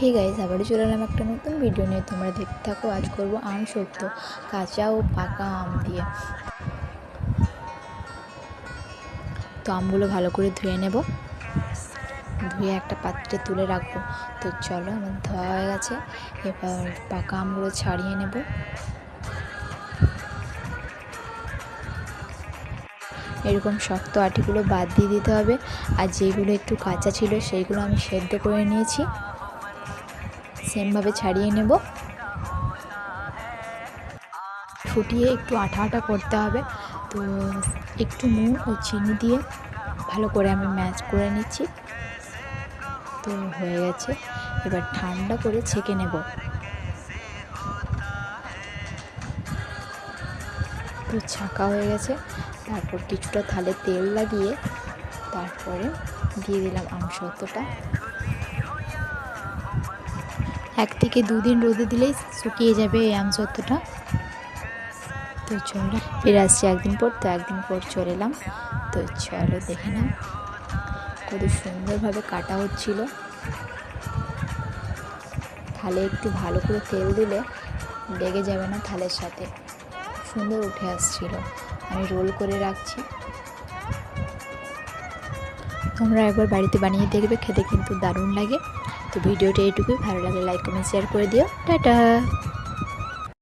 Hey guys, আবারও চলে এলাম একটা নতুন ভিডিও নিয়ে। তোমরা দেখতে থাকো। আজ করব আম সত্য, কাঁচা ও পাকা আম দিয়ে। তো আমগুলো ভালো করে ধুয়ে নেব, ধুয়ে একটা পাত্রে তুলে রাখবো। তো চলো, আমার ধোয়া হয়ে গেছে। এবার পাকা আমগুলো ছাড়িয়ে নেব। এরকম শক্ত আটিগুলো বাদ দিয়ে দিতে হবে, আর যেগুলো একটু কাঁচা ছিল সেইগুলো আমি সেদ্ধ করে নিয়েছি। সেমভাবে ছাড়িয়ে নেব। ফুটিয়ে একটু আঠা আঠা করতে হবে। তো একটু নুন ও চিনি দিয়ে ভালো করে আমি ম্যাশ করে নিচ্ছি। তো হয়ে গেছে, এবার ঠান্ডা করে ছেঁকে নেব। তো ছাঁকা হয়ে গেছে। তারপর কিছুটা থালে তেল লাগিয়ে তারপরে দিয়ে দিলাম আমসত্ত্বটা। 1 থেকে 2 দিন রোদে দিলেই শুকিয়ে যাবে এই আমসত্ত্বটা। তো চলো, ফিরে আসছি একদিন পর। তো একদিন পর চলে এলাম। তো চলো দেখে নাও কত সুন্দরভাবে কাটা হচ্ছিল। থালে একটু ভালো করে তেল দিলে লেগে যাবে না থালের সাথে, সুন্দর উঠে আসছিল। আমি রোল করে রাখছি, তোমরা একবার বাড়িতে বানিয়ে দেখবে, খেতে কিন্তু দারুণ লাগে। তো ভিডিওটা এইটুকুই, ভালো লাগলে লাইক কমেন্ট শেয়ার করে দিও। টাটা।